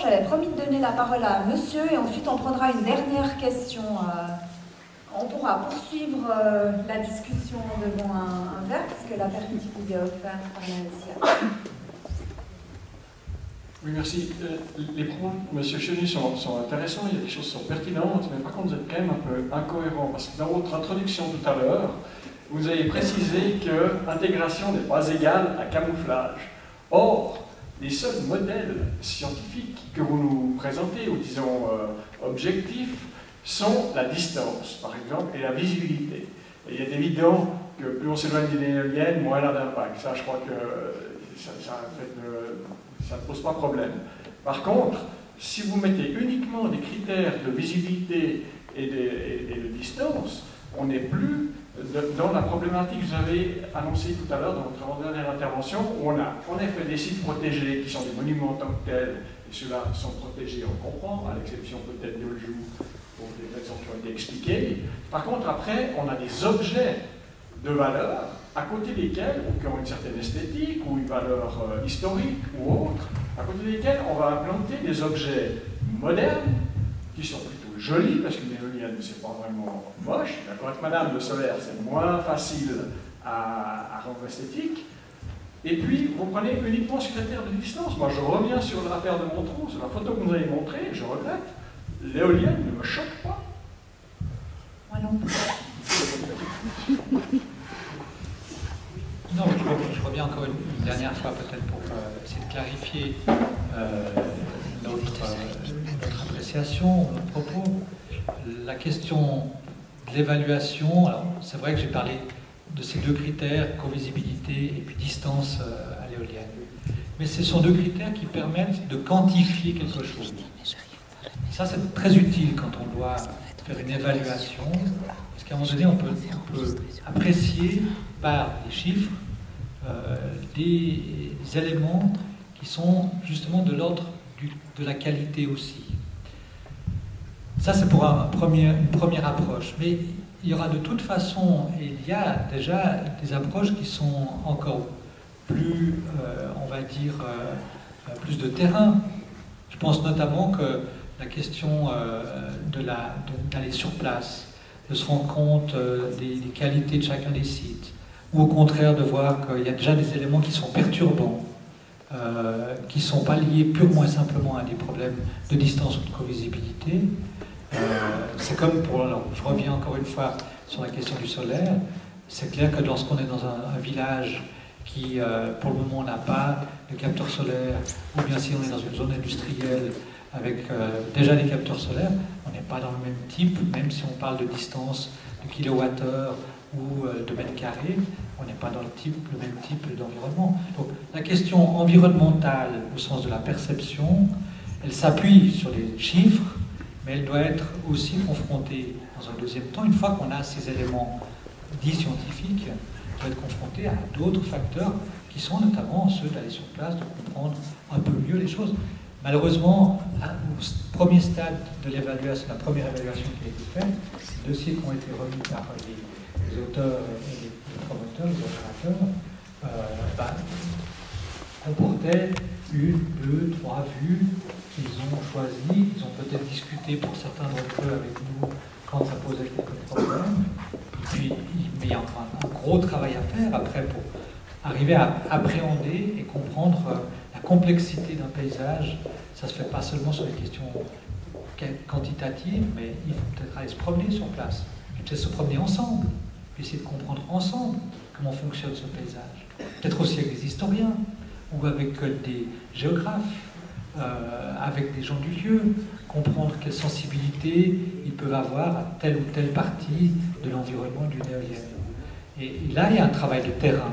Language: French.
J'avais promis de donner la parole à monsieur et ensuite on prendra une dernière question. On pourra poursuivre la discussion devant un verre puisque l'apéritif vous est offert par la SIA. Oui, merci. Les propos de M. Chenu sont intéressants, il y a des choses qui sont pertinentes, mais par contre vous êtes quand même un peu incohérent parce que dans votre introduction tout à l'heure, vous avez précisé que intégration n'est pas égale à camouflage. Or, les seuls modèles scientifiques que vous nous présentez, ou disons objectifs, sont la distance, par exemple, et la visibilité. Et il est évident que plus on s'éloigne d'une éolienne, moins elle a d'impact. Ça, je crois que ça ne pose pas problème. Par contre, si vous mettez uniquement des critères de visibilité et de distance, on n'est plus dans la problématique que vous avez annoncée tout à l'heure dans votre dernière intervention, où on a en effet des sites protégés qui sont des monuments en tant que tels, et ceux-là sont protégés, on comprend, à l'exception peut-être d'Oljou, pour des raisons qui ont été expliquées. Par contre, après, on a des objets de valeur, à côté desquels, ou qui ont une certaine esthétique, ou une valeur historique, ou autre, à côté desquels on va implanter des objets modernes, qui sont plutôt jolis, parce qu'une éolienne, c'est pas vraiment moche. D'accord avec madame, le solaire, c'est moins facile à rendre esthétique. Et puis, vous prenez uniquement ce critère de distance. Moi, je reviens sur l'affaire de Montreux, sur la photo que vous nous avez montrée, je regrette. L'éolienne ne me choque pas. Moi non plus. Non, je reviens encore une dernière fois peut-être pour essayer de clarifier notre appréciation, notre propos. La question de l'évaluation, alors c'est vrai que j'ai parlé de ces deux critères, covisibilité et puis distance à l'éolienne. Mais ce sont deux critères qui permettent de quantifier quelque chose. Ça, c'est très utile quand on doit faire une évaluation, parce qu'à un moment donné, on peut apprécier par des chiffres des éléments qui sont justement de l'ordre de la qualité aussi. Ça, c'est pour une première approche. Mais il y aura de toute façon, et il y a déjà des approches qui sont encore plus, on va dire, plus de terrain. Je pense notamment que la question d'aller sur place, de se rendre compte des qualités de chacun des sites, ou au contraire de voir qu'il y a déjà des éléments qui sont perturbants, qui ne sont pas liés purement et simplement à des problèmes de distance ou de covisibilité. C'est comme pour, alors, je reviens encore une fois sur la question du solaire, c'est clair que lorsqu'on est dans un village qui, pour le moment, n'a pas de capteurs solaires, ou bien si on est dans une zone industrielle avec déjà des capteurs solaires, on n'est pas dans le même type, même si on parle de distance, de kilowattheure ou de mètres carrés, on n'est pas dans le même type d'environnement. Donc la question environnementale, au sens de la perception, elle s'appuie sur les chiffres, mais elle doit être aussi confrontée, dans un deuxième temps, une fois qu'on a ces éléments dits scientifiques, on doit être confronté à d'autres facteurs qui sont notamment ceux d'aller sur place, de comprendre un peu mieux les choses. Malheureusement, au premier stade de l'évaluation, la première évaluation qui a été faite, les dossiers qui ont été remis par les auteurs et les promoteurs, les opérateurs, comportaient une, deux, trois vues qu'ils ont choisies. Ils ont peut-être discuté pour certains d'entre eux avec nous quand ça posait quelques problèmes. Puis, mais il y a encore un gros travail à faire après pour arriver à appréhender et comprendre la complexité d'un paysage. Ça ne se fait pas seulement sur les questions quantitatives, mais il faut peut-être aller se promener sur place, peut-être se promener ensemble, puis essayer de comprendre ensemble comment fonctionne ce paysage. Peut-être aussi avec des historiens, ou avec des géographes, avec des gens du lieu, comprendre quelle sensibilité ils peuvent avoir à telle ou telle partie de l'environnement d'une éolienne. Et là, il y a un travail de terrain.